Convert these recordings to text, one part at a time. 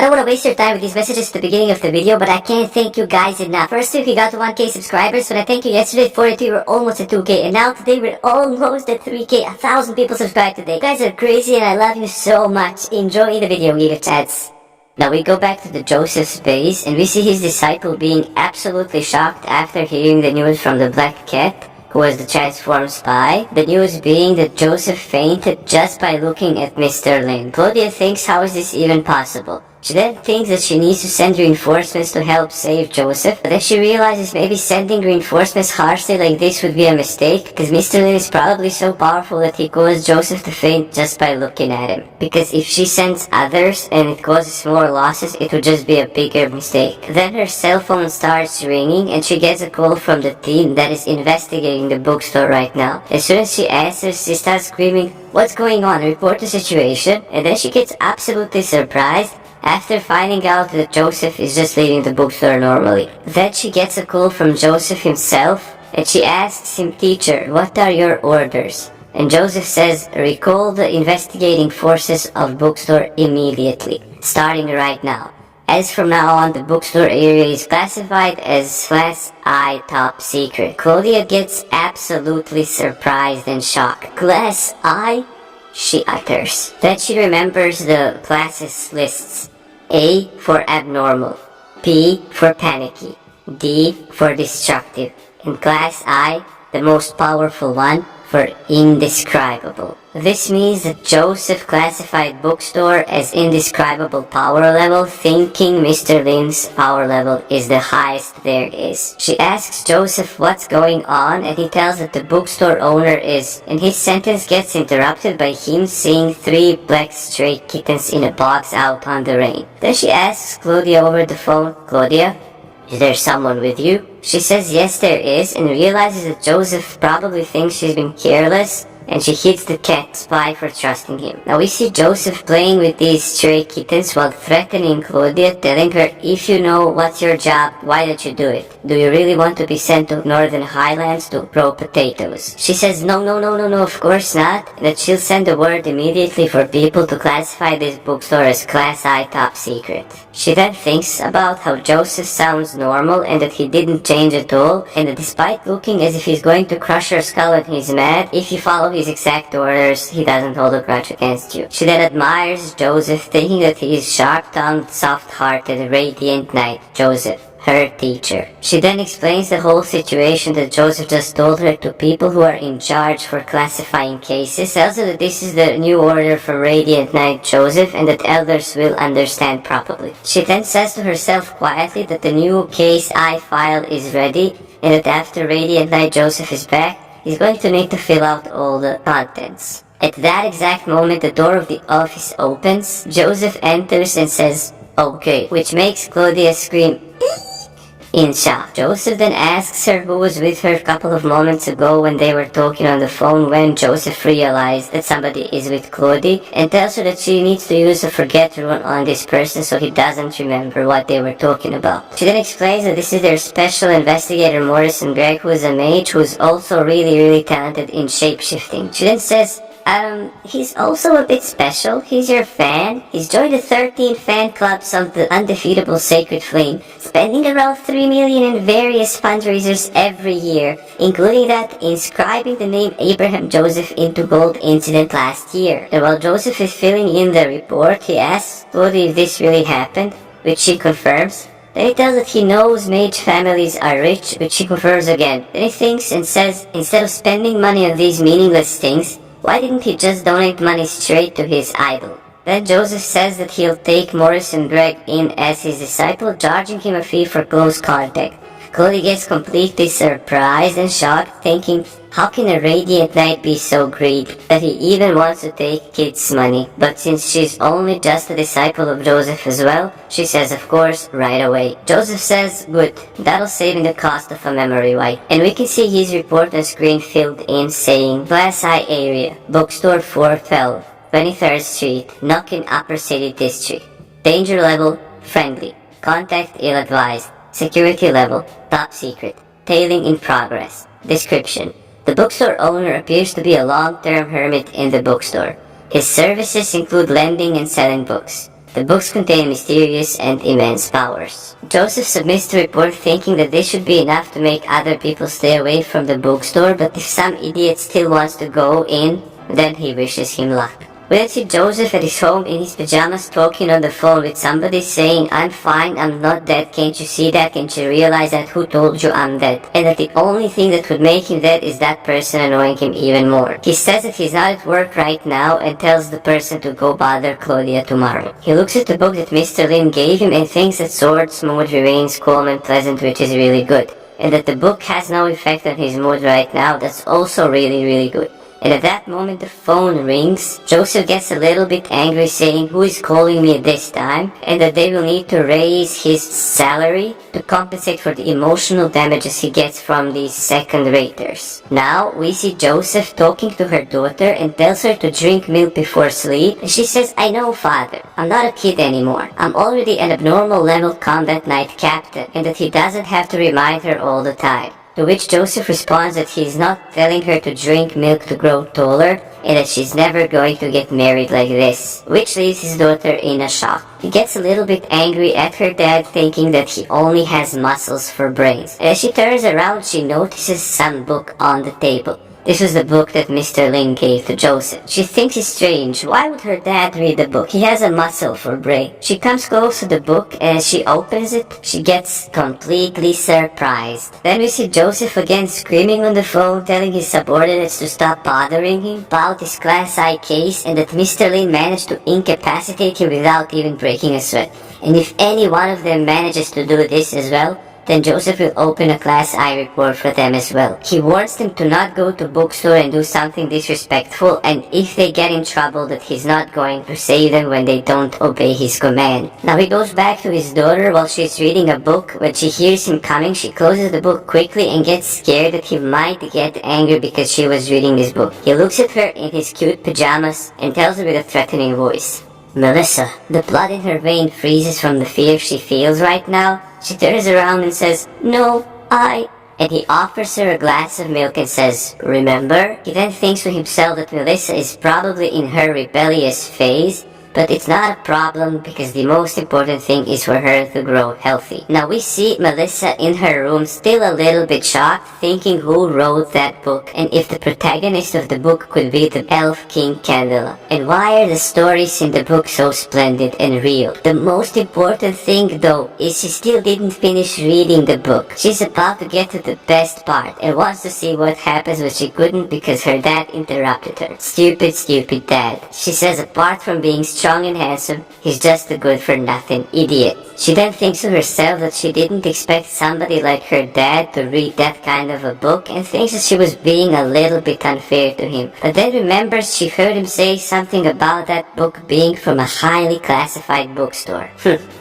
don't want to waste your time with these messages at the beginning of the video, but I can't thank you guys enough. First week we got to 1k subscribers, when I thank you yesterday at 42, we're almost at 2k, and now today we're almost at 3k. 1,000 people subscribed today. You guys are crazy and I love you so much. Enjoy the video, give it a chance. Now we go back to the Joseph's base, and we see his disciple being absolutely shocked after hearing the news from the Black Cat, who was the transformed spy. The news being that Joseph fainted just by looking at Mr. Lin. Claudia thinks, how is this even possible? She then thinks that she needs to send reinforcements to help save Joseph, but then she realizes maybe sending reinforcements harshly like this would be a mistake, because Mr. Lin is probably so powerful that he caused Joseph to faint just by looking at him. Because if she sends others and it causes more losses, it would just be a bigger mistake. Then her cell phone starts ringing and she gets a call from the team that is investigating the bookstore right now. As soon as she answers, she starts screaming, "What's going on? Report the situation." And then she gets absolutely surprised after finding out that Joseph is just leaving the bookstore normally. Then she gets a call from Joseph himself, and she asks him, "Teacher, what are your orders?" And Joseph says, "Recall the investigating forces of bookstore immediately, starting right now. As from now on, the bookstore area is classified as Class I Top Secret." Claudia gets absolutely surprised and shocked. "Class I?" she utters. Then she remembers the classes lists. A for abnormal, P for panicky, D for destructive, and Class I, the most powerful one, for indescribable. This means that Joseph classified bookstore as indescribable power level, thinking Mr. Lin's power level is the highest there is. She asks Joseph what's going on, and he tells that the bookstore owner is, and his sentence gets interrupted by him seeing 3 black stray kittens in a box out on the rain. Then she asks Claudia over the phone, "Claudia, is there someone with you?" She says yes there is, and realizes that Joseph probably thinks she's been careless, and she hits the cat spy for trusting him. Now we see Joseph playing with these stray kittens while threatening Claudia, telling her, "If you know what's your job, why don't you do it? Do you really want to be sent to Northern Highlands to grow potatoes?" She says no, of course not, and that she'll send a word immediately for people to classify this bookstore as Class I Top Secret. She then thinks about how Joseph sounds normal and that he didn't change at all, and that despite looking as if he's going to crush her skull and he's mad, if you follow his exact orders, he doesn't hold a grudge against you. She then admires Joseph, thinking that he is sharp-tongued, soft-hearted, radiant knight Joseph, her teacher. She then explains the whole situation that Joseph just told her to people who are in charge for classifying cases, tells her that this is the new order for Radiant Knight Joseph and that elders will understand properly. She then says to herself quietly that the new case I file is ready, and that after Radiant Knight Joseph is back, he's going to need to fill out all the contents. At that exact moment, the door of the office opens. Joseph enters and says, "Okay," which makes Claudia scream in shock. Joseph then asks her who was with her a couple of moments ago when they were talking on the phone, when Joseph realized that somebody is with Claudia, and tells her that she needs to use a forget rune on this person so he doesn't remember what they were talking about. She then explains that this is their special investigator Morrison Gregg, who is a mage who is also really talented in shape-shifting. She then says, he's also a bit special. He's your fan. He's joined the 13 fan clubs of the undefeatable Sacred Flame, spending around 3 million in various fundraisers every year, including that inscribing the name Abraham Joseph into gold incident last year. And while Joseph is filling in the report, he asks Claudia if this really happened, which she confirms. Then he tells that he knows mage families are rich, which she confirms again. Then he thinks and says, instead of spending money on these meaningless things, why didn't he just donate money straight to his idol? Then Joseph says that he'll take Morrison Gregg in as his disciple, charging him a fee for close contact. Claudia gets completely surprised and shocked, thinking, how can a Radiant Knight be so greedy that he even wants to take kids' money? But since she's only just a disciple of Joseph as well, she says of course right away. Joseph says, "Good, that'll save me the cost of a memory wipe." And we can see his report on screen filled in saying, Glass Eye Area, Bookstore 412, 23rd Street, Knockin Upper City District. Danger level, friendly. Contact ill-advised. Security level, top secret. Tailing in progress. Description: the bookstore owner appears to be a long-term hermit in the bookstore. His services include lending and selling books. The books contain mysterious and immense powers. Joseph submits the report thinking that this should be enough to make other people stay away from the bookstore, but if some idiot still wants to go in, then he wishes him luck. We then see Joseph at his home in his pajamas talking on the phone with somebody saying, "I'm fine, I'm not dead, can't you see that, can't you realize that, who told you I'm dead?" And that the only thing that would make him dead is that person annoying him even more. He says that he's not at work right now and tells the person to go bother Claudia tomorrow. He looks at the book that Mr. Lin gave him and thinks that Sword's mood remains calm and pleasant, which is really good. And that the book has no effect on his mood right now, that's also really good. And at that moment the phone rings. Joseph gets a little bit angry saying, "Who is calling me this time?" and that they will need to raise his salary to compensate for the emotional damages he gets from these second raters. Now we see Joseph talking to her daughter and tells her to drink milk before sleep, and she says, "I know, father, I'm not a kid anymore. I'm already an abnormal level combat knight captain," and that he doesn't have to remind her all the time. To which Joseph responds that he's not telling her to drink milk to grow taller, and that she's never going to get married like this, which leaves his daughter in a shock. He gets a little bit angry at her dad, thinking that he only has muscles for brains. As she turns around, she notices some book on the table. This was the book that Mr. Lin gave to Joseph. She thinks it's strange. Why would her dad read the book? He has a muscle for brain. She comes close to the book, and as she opens it, she gets completely surprised. Then we see Joseph again screaming on the phone, telling his subordinates to stop bothering him about his Class I case, and that Mr. Lin managed to incapacitate him without even breaking a sweat. And if any one of them manages to do this as well, then Joseph will open a Class I report for them as well. He warns them to not go to bookstore and do something disrespectful, and if they get in trouble, that he's not going to save them when they don't obey his command. Now he goes back to his daughter while she's reading a book. When she hears him coming, she closes the book quickly and gets scared that he might get angry because she was reading this book. He looks at her in his cute pajamas and tells her with a threatening voice, "Melissa." The blood in her vein freezes from the fear she feels right now. She turns around and says, "No, and he offers her a glass of milk and says, "Remember?" He then thinks to himself that Melissa is probably in her rebellious phase, but it's not a problem because the most important thing is for her to grow healthy. Now we see Melissa in her room still a little bit shocked, thinking who wrote that book and if the protagonist of the book could be the elf King Candela. And why are the stories in the book so splendid and real? The most important thing though is she still didn't finish reading the book. She's about to get to the best part and wants to see what happens, but she couldn't because her dad interrupted her. Stupid dad. She says apart from being strong and handsome, he's just a good-for-nothing idiot. She then thinks to herself that she didn't expect somebody like her dad to read that kind of a book and thinks that she was being a little bit unfair to him. But then remembers she heard him say something about that book being from a highly classified bookstore.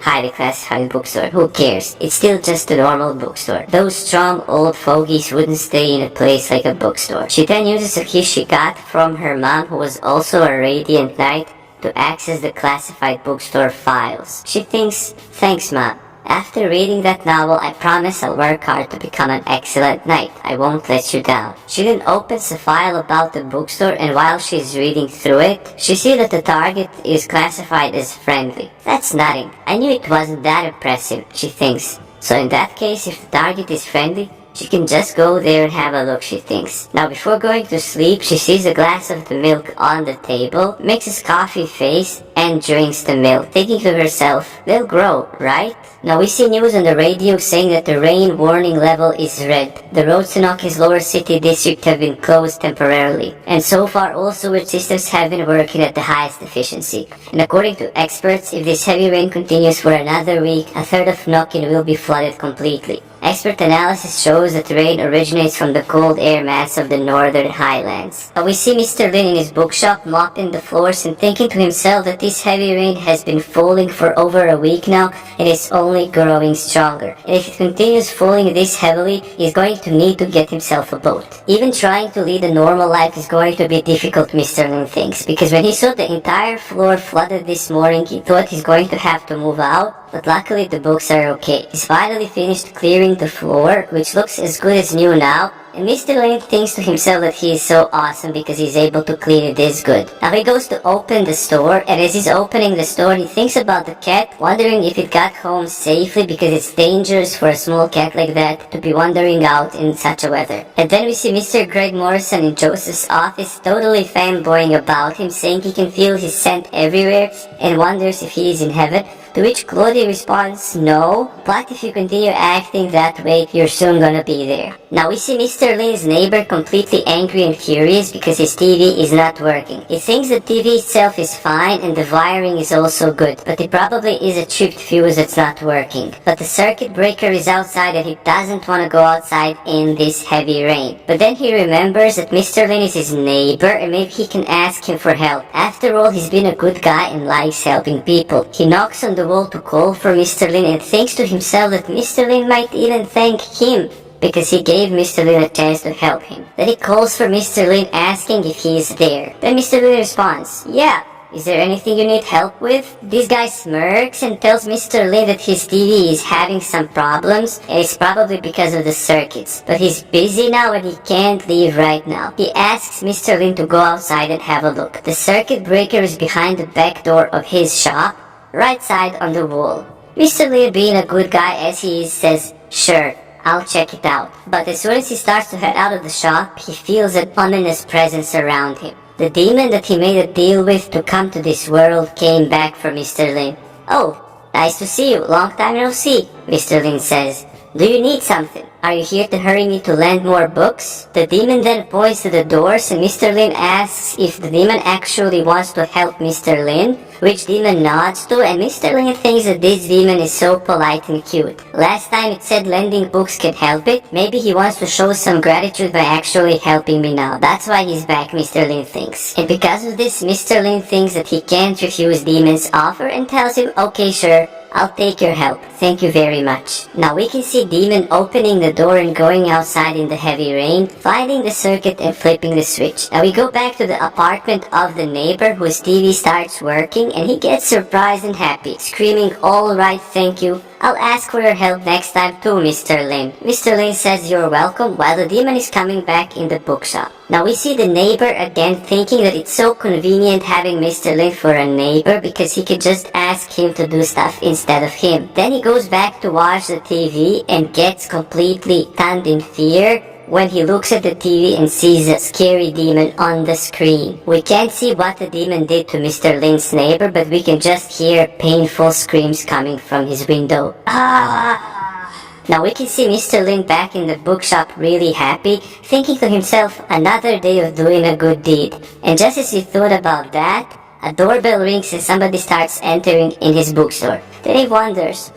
Highly classified bookstore, who cares? It's still just a normal bookstore. Those strong old fogies wouldn't stay in a place like a bookstore. She then uses a key she got from her mom, who was also a radiant knight, to access the classified bookstore files. She thinks, "Thanks, Mom. After reading that novel, I promise I'll work hard to become an excellent knight. I won't let you down." She then opens a file about the bookstore, and while she's reading through it, she sees that the target is classified as friendly. That's nothing. I knew it wasn't that impressive, she thinks. So in that case, if the target is friendly, she can just go there and have a look, she thinks. Now before going to sleep, she sees a glass of the milk on the table, mixes coffee face, and drinks the milk, thinking to herself, they'll grow, right? Now we see news on the radio saying that the rain warning level is red. The roads to Nokia's lower city district have been closed temporarily, and so far all sewage systems have been working at the highest efficiency. And according to experts, if this heavy rain continues for another week, a third of Nokia will be flooded completely. Expert analysis shows that the rain originates from the cold air mass of the northern highlands. But we see Mr. Lin in his bookshop mopping the floors and thinking to himself that this heavy rain has been falling for over a week now and is only growing stronger. And if it continues falling this heavily, he's going to need to get himself a boat. Even trying to lead a normal life is going to be difficult, Mr. Lin thinks, because when he saw the entire floor flooded this morning, he thought he's going to have to move out. But luckily the books are okay. He's finally finished clearing the floor, which looks as good as new now, And Mr. Lin thinks to himself that he is so awesome because he's able to clean it this good. Now he goes to open the store, and as he's opening the store, he thinks about the cat, wondering if it got home safely because it's dangerous for a small cat like that to be wandering out in such a weather. And then we see Mr. Greg Morrison in Joseph's office, totally fanboying about him, saying he can feel his scent everywhere and wonders if he is in heaven. To which Claudia responds, no, but if you continue acting that way, you're soon gonna be there. Now we see Mr. Lin's neighbor completely angry and furious because his TV is not working. He thinks the TV itself is fine and the wiring is also good, but it probably is a chipped fuse that's not working. But the circuit breaker is outside and he doesn't want to go outside in this heavy rain. But then he remembers that Mr. Lin is his neighbor and maybe he can ask him for help. After all, he's been a good guy and likes helping people. He knocks on the wall to call for Mr. Lin and thinks to himself that Mr. Lin might even thank him because he gave Mr. Lin a chance to help him. Then he calls for Mr. Lin asking if he is there. Then Mr. Lin responds, yeah. Is there anything you need help with? This guy smirks and tells Mr. Lin that his TV is having some problems and it's probably because of the circuits. But he's busy now and he can't leave right now. He asks Mr. Lin to go outside and have a look. The circuit breaker is behind the back door of his shop, right side on the wall. Mr. Lin, being a good guy as he is, says, sure, I'll check it out. But as soon as he starts to head out of the shop, he feels an ominous presence around him. The demon that he made a deal with to come to this world came back for Mr. Lin. Oh, nice to see you, long time no see, Mr. Lin says. Do you need something? Are you here to hurry me to lend more books? The demon then points to the doors and Mr. Lin asks if the demon actually wants to help Mr. Lin, which demon nods to, and Mr. Lin thinks that this demon is so polite and cute. Last time it said lending books can help it, maybe he wants to show some gratitude by actually helping me now. That's why he's back, Mr. Lin thinks. And because of this, Mr. Lin thinks that he can't refuse demon's offer and tells him, okay sure, I'll take your help. Thank you very much. Now we can see Demon opening the door and going outside in the heavy rain, finding the circuit and flipping the switch. Now we go back to the apartment of the neighbor whose TV starts working and he gets surprised and happy, screaming, alright, thank you. I'll ask for your help next time too, Mr. Lin. Mr. Lin says you're welcome while the demon is coming back in the bookshop. Now we see the neighbor again thinking that it's so convenient having Mr. Lin for a neighbor because he could just ask him to do stuff instead of him. Then he goes back to watch the TV and gets completely stunned in fear when he looks at the TV and sees a scary demon on the screen. We can't see what the demon did to Mr. Lin's neighbor, but we can just hear painful screams coming from his window. Now we can see Mr. Lin back in the bookshop really happy, thinking to himself, another day of doing a good deed. And just as he thought about that, a doorbell rings and somebody starts entering in his bookstore. Then he wonders,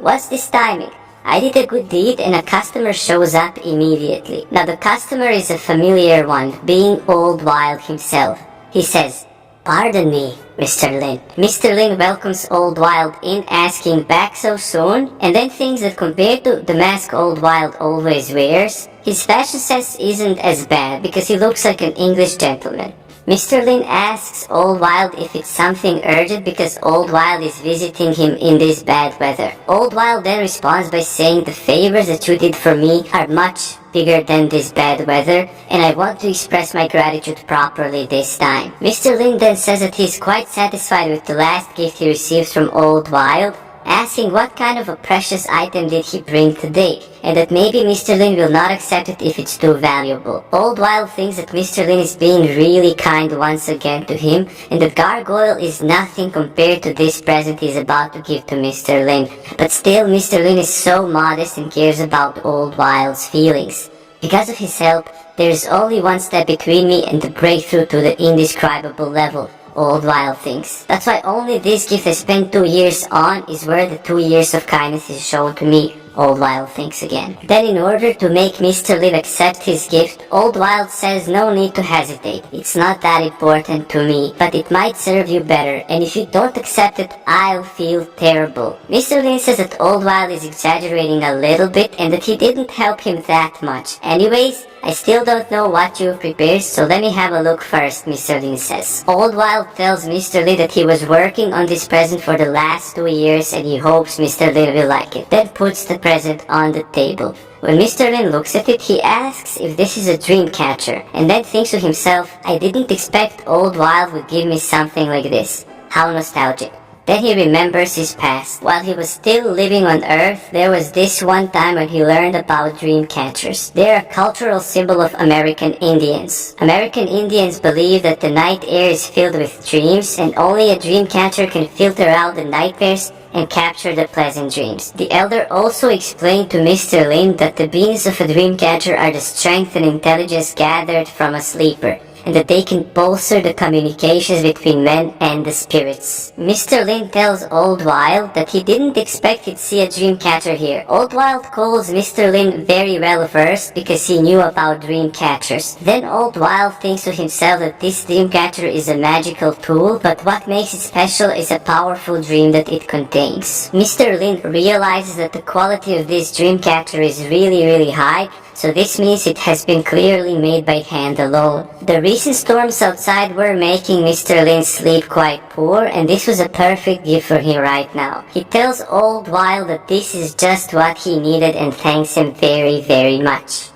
what's this timing? I did a good deed and a customer shows up immediately. Now the customer is a familiar one, being Old Wild himself. He says, pardon me, Mr. Lin. Mr. Lin welcomes Old Wild in, asking back so soon, and then thinks that compared to the mask Old Wild always wears, his fashion sense isn't as bad because he looks like an English gentleman. Mr. Lin asks Old Wild if it's something urgent because Old Wild is visiting him in this bad weather. Old Wild then responds by saying the favors that you did for me are much bigger than this bad weather and I want to express my gratitude properly this time. Mr. Lin then says that he's quite satisfied with the last gift he received from Old Wild, asking what kind of a precious item did he bring today, and that maybe Mr. Lin will not accept it if it's too valuable. Old Wild thinks that Mr. Lin is being really kind once again to him, and that gargoyle is nothing compared to this present he's about to give to Mr. Lin. But still, Mr. Lin is so modest and cares about Old Wild's feelings. Because of his help, there is only one step between me and the breakthrough to the indescribable level, Old Wild thinks. That's why only this gift I spent 2 years on is worth the 2 years of kindness is shown to me, Old Wild thinks again. Then in order to make Mr. Lin accept his gift, Old Wild says no need to hesitate. It's not that important to me, but it might serve you better, and if you don't accept it, I'll feel terrible. Mr. Lin says that Old Wild is exaggerating a little bit and that he didn't help him that much. Anyways, I still don't know what you've prepared, so let me have a look first, Mr. Lin says. Old Wild tells Mr. Lin that he was working on this present for the last 2 years and he hopes Mr. Lin will like it. Then puts the present on the table. When Mr. Lin looks at it, he asks if this is a dream catcher, and then thinks to himself, I didn't expect Old Wild would give me something like this. How nostalgic. Then he remembers his past. While he was still living on Earth, there was this one time when he learned about dream catchers. They are a cultural symbol of American Indians. American Indians believe that the night air is filled with dreams, and only a dream catcher can filter out the nightmares and capture the pleasant dreams. The elder also explained to Mr. Lin that the beings of a dream catcher are the strength and intelligence gathered from a sleeper, and that they can bolster the communications between men and the spirits. Mr. Lin tells Old Wild that he didn't expect he'd see a dream catcher here. Old Wild calls Mr. Lin very well versed because he knew about dream catchers. Then Old Wild thinks to himself that this dream catcher is a magical tool, but what makes it special is a powerful dream that it contains. Mr. Lin realizes that the quality of this dream catcher is really high, so this means it has been clearly made by hand alone. The recent storms outside were making Mr. Lin's sleep quite poor, and this was a perfect gift for him right now. He tells Old Wild that this is just what he needed and thanks him very much.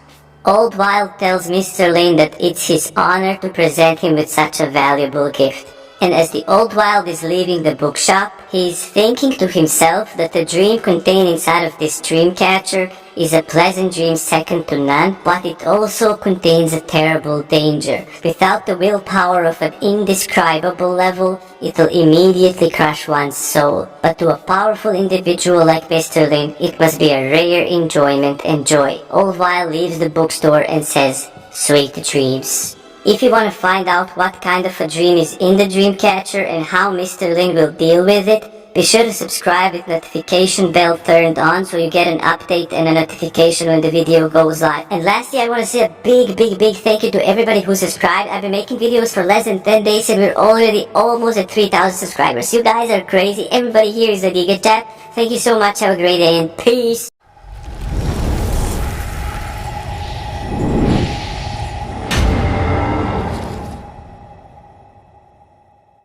Old Wild tells Mr. Lin that it's his honor to present him with such a valuable gift. And as the Old Wild is leaving the bookshop, he is thinking to himself that the dream contained inside of this dream catcher is a pleasant dream second to none, but it also contains a terrible danger. Without the willpower of an indescribable level, it will immediately crush one's soul. But to a powerful individual like Mr. Lin, it must be a rare enjoyment and joy. Old Wild leaves the bookstore and says, "Sweet dreams." If you want to find out what kind of a dream is in the dream catcher and how Mr. Lin will deal with it, be sure to subscribe with notification bell turned on so you get an update and a notification when the video goes live. And lastly, I want to say a big thank you to everybody who subscribed. I've been making videos for less than 10 days and we're already almost at 3,000 subscribers. You guys are crazy. Everybody here is a giga chat. Thank you so much. Have a great day and peace.